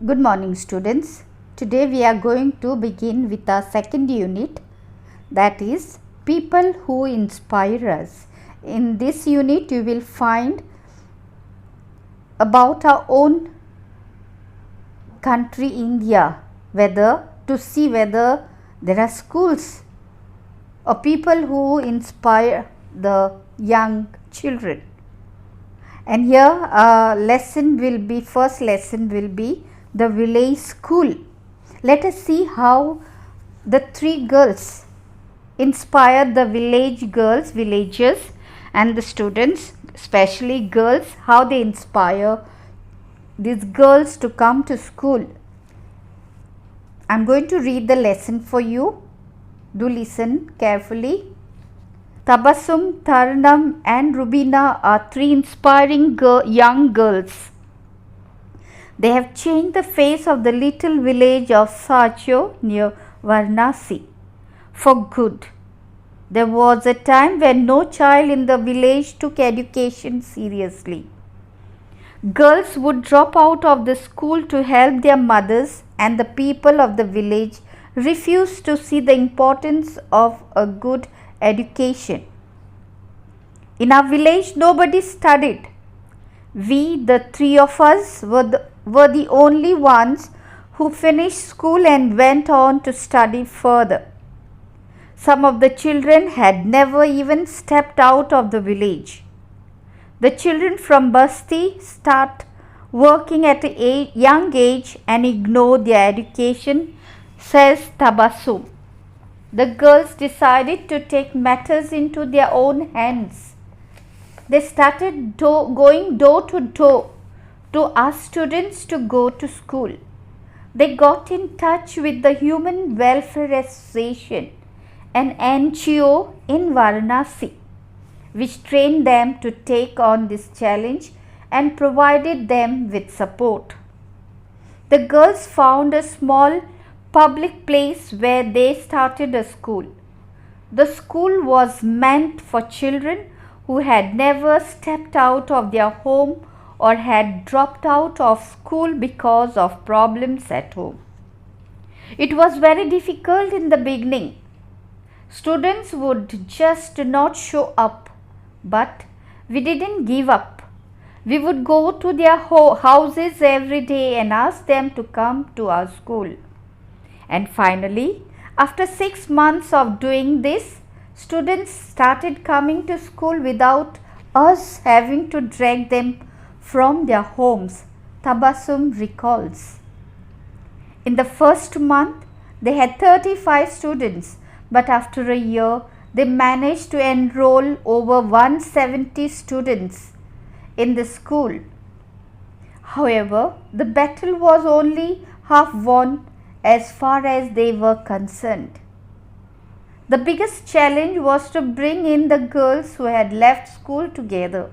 Good morning, students. Today we are going to begin with our second unit, that is people who inspire us. In this unit you will find about our own country India, whether there are schools or people who inspire the young children. And here first lesson will be the village school. Let us see how the three girls inspired the villagers and the students, especially girls, how they inspire these girls to come to school. I am going to read the lesson for you. Do listen carefully. Tabassum, Tarnam and Rubina are three inspiring young girls. They have changed the face of the little village of Sacho near Varanasi for good. There was a time when no child in the village took education seriously. Girls would drop out of the school to help their mothers, and the people of the village refused to see the importance of a good education. In our village, nobody studied. We, the three of us, were the only ones who finished school and went on to study further. Some of the children had never even stepped out of the village. The children from Basti start working at a young age and ignore their education, says Tabassum. The girls decided to take matters into their own hands. They started going door to door to ask students to go to school. They got in touch with the Human Welfare Association, an NGO in Varanasi, which trained them to take on this challenge and provided them with support. The girls found a small public place where they started a school. The school was meant for children who had never stepped out of their home or had dropped out of school because of problems at home. It was very difficult in the beginning. Students would just not show up, but we didn't give up. We would go to their houses every day and ask them to come to our school. And finally, after 6 months of doing this, students started coming to school without us having to drag them from their homes, Tabassum recalls. In the first month, they had 35 students, but after a year, they managed to enroll over 170 students in the school. However, the battle was only half won as far as they were concerned. The biggest challenge was to bring in the girls who had left school together.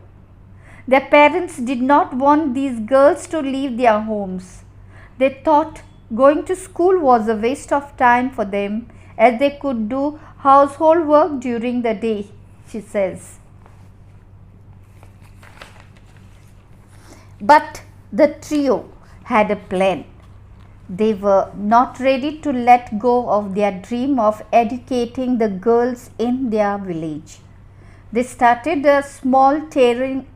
Their parents did not want these girls to leave their homes. They thought going to school was a waste of time for them, as they could do household work during the day, she says. But the trio had a plan. They were not ready to let go of their dream of educating the girls in their village. They started a small tailoring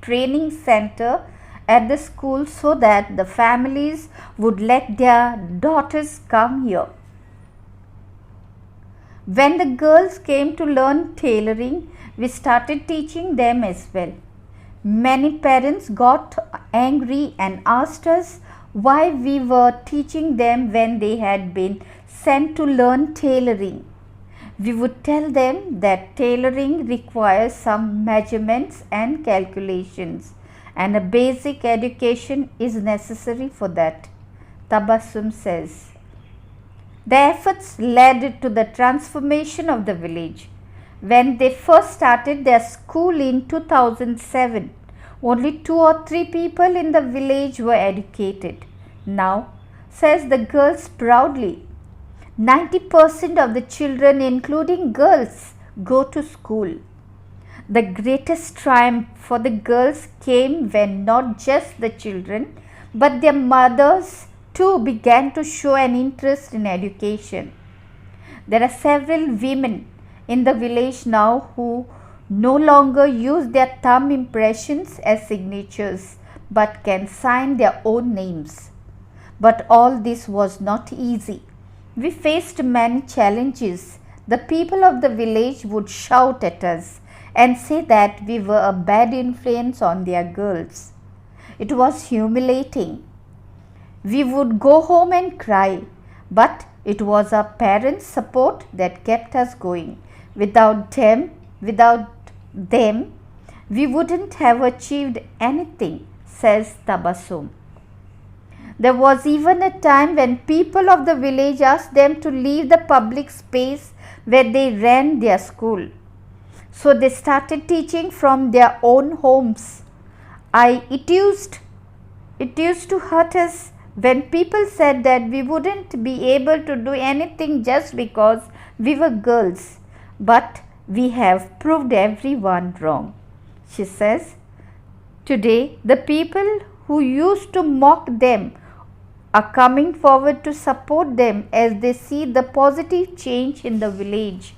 training center at the school so that the families would let their daughters come here. When the girls came to learn tailoring, we started teaching them as well. Many parents got angry and asked us why we were teaching them when they had been sent to learn tailoring. We would tell them that tailoring requires some measurements and calculations, and a basic education is necessary for that, Tabassum says. The efforts led to the transformation of the village. When they first started their school in 2007, only 2 or 3 people in the village were educated. Now, says the girls proudly, 90% of the children, including girls, go to school. The greatest triumph for the girls came when not just the children but their mothers too began to show an interest in education. There are several women in the village now who no longer use their thumb impressions as signatures but can sign their own names. But all this was not easy. We faced many challenges. The people of the village would shout at us and say that we were a bad influence on their girls. It was humiliating. We would go home and cry, but it was our parents' support that kept us going. Without them, we wouldn't have achieved anything, says Tabassum. There was even a time when people of the village asked them to leave the public space where they ran their school. So they started teaching from their own homes. It used to hurt us when people said that we wouldn't be able to do anything just because we were girls. But we have proved everyone wrong. She says, today the people who used to mock them are coming forward to support them as they see the positive change in the village.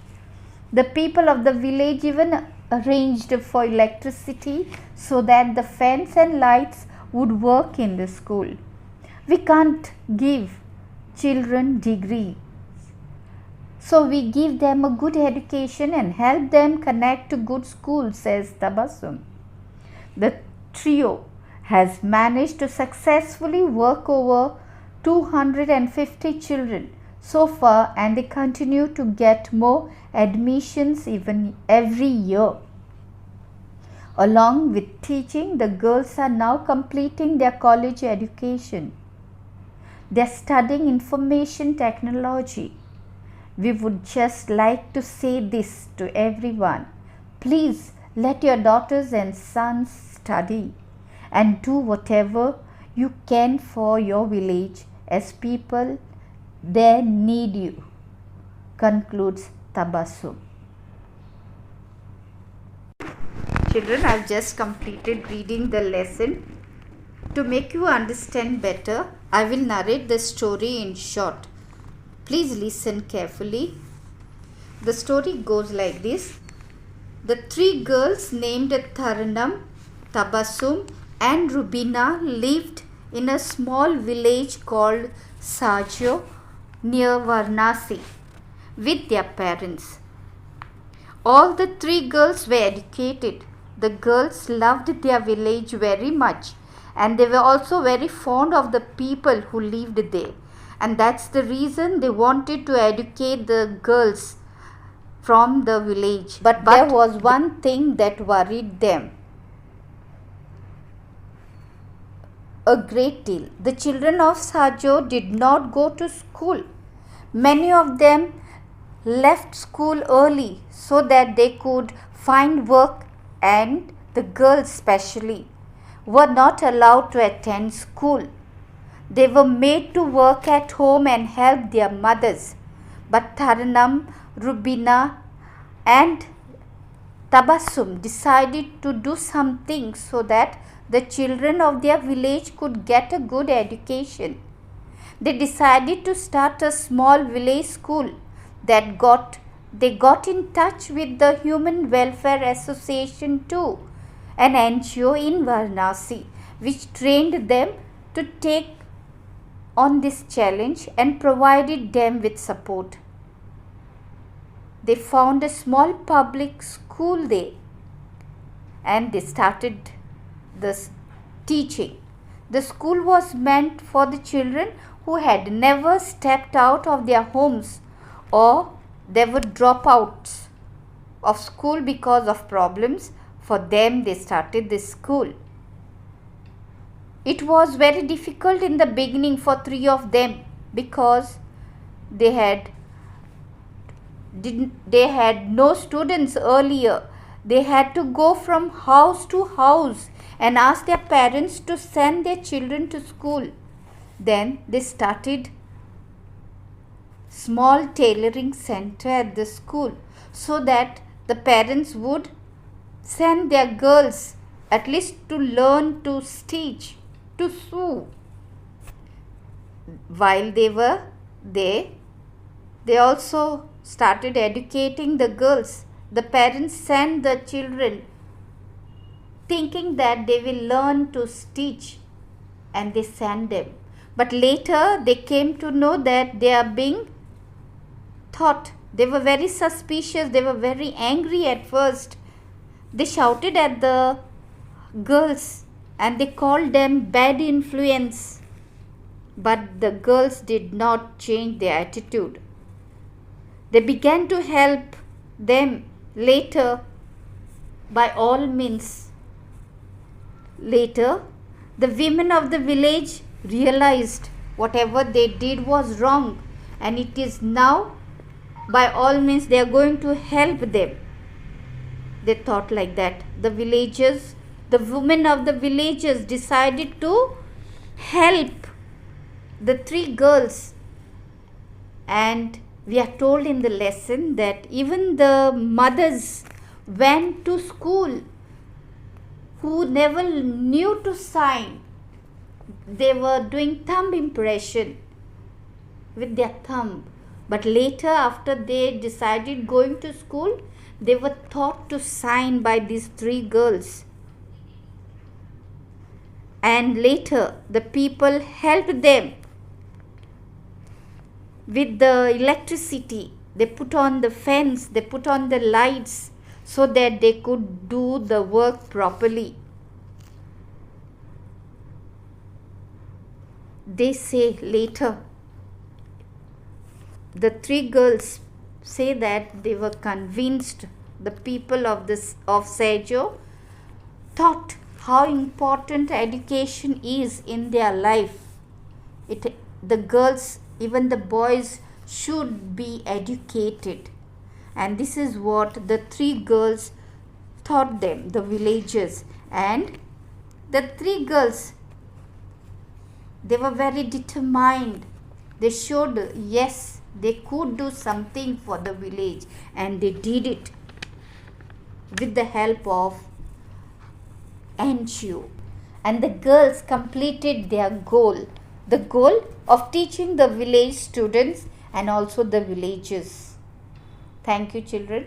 The people of the village even arranged for electricity so that the fans and lights would work in the school. We can't give children degrees, so we give them a good education and help them connect to good schools, says Tabassum. The trio has managed to successfully work over 250 children so far, and they continue to get more admissions even every year. Along with teaching, the girls are now completing their college education. They are studying information technology. We would just like to say this to everyone. Please let your daughters and sons study and do whatever you can for your village, as people there need you, concludes Tabassum. Children, I have just completed reading the lesson. To make you understand better, I will narrate the story in short. Please listen carefully. The story goes like this. The three girls named Taranam, Tabassum and Rubina lived in a small village called Sajo near Varanasi with their parents. All the three girls were educated. The girls loved their village very much, and they were also very fond of the people who lived there. And that's the reason they wanted to educate the girls from the village. But there was one thing that worried them a great deal. The children of Sajo did not go to school. Many of them left school early so that they could find work, and the girls especially were not allowed to attend school. They were made to work at home and help their mothers. But Taranam, Rubina and Tabassum decided to do something so that the children of their village could get a good education. They decided to start a small village school. They got in touch with the Human Welfare Association too, an NGO in Varanasi, which trained them to take on this challenge and provided them with support. They found a small public school there and they started this teaching. The school was meant for the children who had never stepped out of their homes, or they were dropouts of school because of problems. For them, they started this school. It was very difficult in the beginning for three of them because they had no students earlier. They had to go from house to house and ask their parents to send their children to school. Then they started small tailoring center at the school so that the parents would send their girls at least to learn to stitch, to sew. while they were there, they also started educating the girls. The parents sent the children thinking that they will learn to stitch, and they sent them. But later they came to know that they are being taught. They were very suspicious. They were very angry at first. They shouted at the girls and they called them bad influence. But the girls did not change their attitude. They began to help them later by all means. Later, the women of the village realized whatever they did was wrong, and it is now by all means they are going to help them. They thought like that. The women of the villages decided to help the three girls, and we are told in the lesson that even the mothers went to school who never knew to sign. They were doing thumb impression with their thumb. But later, after they decided going to school, they were taught to sign by these three girls. And later, the people helped them with the electricity. They put on the fence, they put on the lights so that they could do the work properly. They say later, the three girls say that they were convinced. The people of Sejo thought how important education is in their life. The girls, even the boys, should be educated. And this is what the three girls taught them, the villagers. And the three girls, they were very determined. They showed, yes, they could do something for the village, and they did it with the help of NGO. And the girls completed their goal, the goal of teaching the village students and also the villagers. Thank you, children.